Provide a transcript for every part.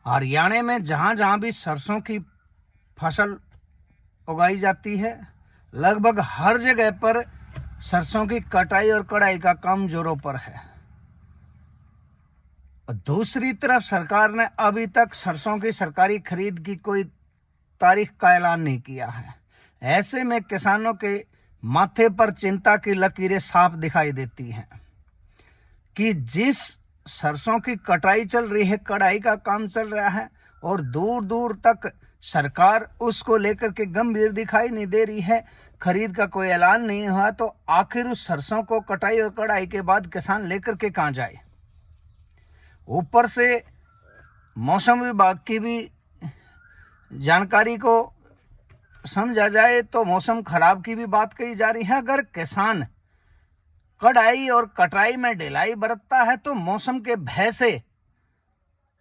हरियाणा में जहाँ जहाँ भी सरसों की फसल उगाई जाती है, लगभग हर जगह पर सरसों की कटाई और कढ़ाई का काम जोरों पर है। दूसरी तरफ सरकार ने अभी तक सरसों की सरकारी खरीद की कोई तारीख का ऐलान नहीं किया है। ऐसे में किसानों के माथे पर चिंता की लकीरें साफ दिखाई देती हैं कि जिस सरसों की कटाई चल रही है, कढ़ाई का काम चल रहा है और दूर दूर तक सरकार उसको लेकर के गंभीर दिखाई नहीं दे रही है, खरीद का कोई ऐलान नहीं हुआ, तो आखिर उस सरसों को कटाई और कढ़ाई के बाद किसान लेकर के कहां जाए। ऊपर से मौसम विभाग की भी जानकारी को समझा जाए तो मौसम खराब की भी बात कही जा रही है। अगर किसान कढ़ाई और कटाई में ढिलाई बरतता है तो मौसम के भय से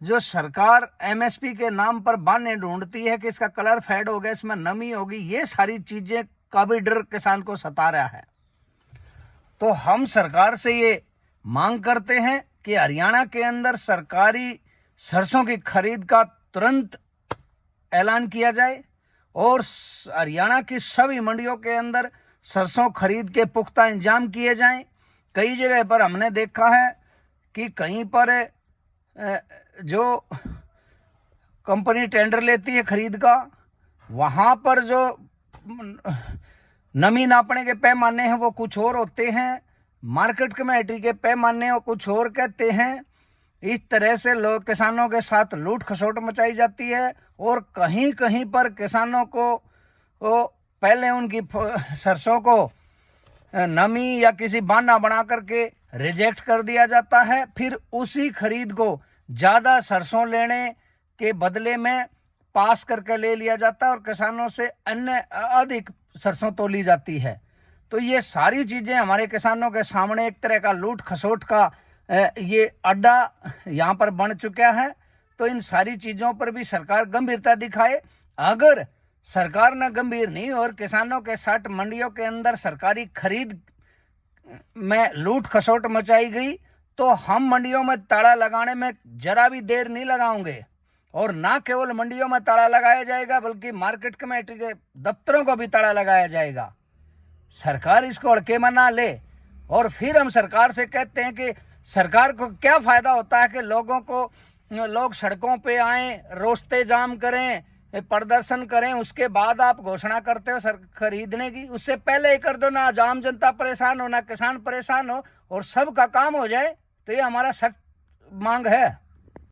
जो सरकार एमएसपी के नाम पर बहाने ढूंढती है कि इसका कलर फेड हो गया, इसमें नमी होगी, ये सारी चीजें का भी डर किसान को सता रहा है। तो हम सरकार से ये मांग करते हैं कि हरियाणा के अंदर सरकारी सरसों की खरीद का तुरंत ऐलान किया जाए और हरियाणा की सभी मंडियों के अंदर सरसों खरीद के पुख्ता इंतजाम किए जाएं। कई जगह पर हमने देखा है कि कहीं पर जो कंपनी टेंडर लेती है खरीद का, वहां पर जो नमी नापने के पैमाने हैं वो कुछ और होते हैं, मार्केट कमेटी के पैमाने वो कुछ और कहते हैं। इस तरह से लोग किसानों के साथ लूट खसोट मचाई जाती है और कहीं कहीं पर किसानों को पहले उनकी सरसों को नमी या किसी बहाना बना करके रिजेक्ट कर दिया जाता है, फिर उसी खरीद को ज्यादा सरसों लेने के बदले में पास करके ले लिया जाता है और किसानों से अन्य अधिक सरसों तोली जाती है। तो ये सारी चीजें हमारे किसानों के सामने एक तरह का लूट खसोट का ये अड्डा यहाँ पर बन चुका है। तो इन सारी चीजों पर भी सरकार गंभीरता दिखाए। अगर सरकार न गंभीर नहीं और किसानों के साथ मंडियों के अंदर सरकारी खरीद में लूट खसोट मचाई गई तो हम मंडियों में ताला लगाने में जरा भी देर नहीं लगाएंगे। और ना केवल मंडियों में ताला लगाया जाएगा बल्कि मार्केट कमेटी के दफ्तरों को भी ताला लगाया जाएगा। सरकार इसको अड़के में ना ले। और फिर हम सरकार से कहते हैं कि सरकार को क्या फायदा होता है कि लोग सड़कों पे आए, रोस्ते जाम करें, प्रदर्शन करें, उसके बाद आप घोषणा करते हो खरीदने की। उससे पहले ही कर दो, ना आम जनता परेशान हो ना किसान परेशान हो और सबका काम हो जाए। तो ये हमारा सख्त मांग है।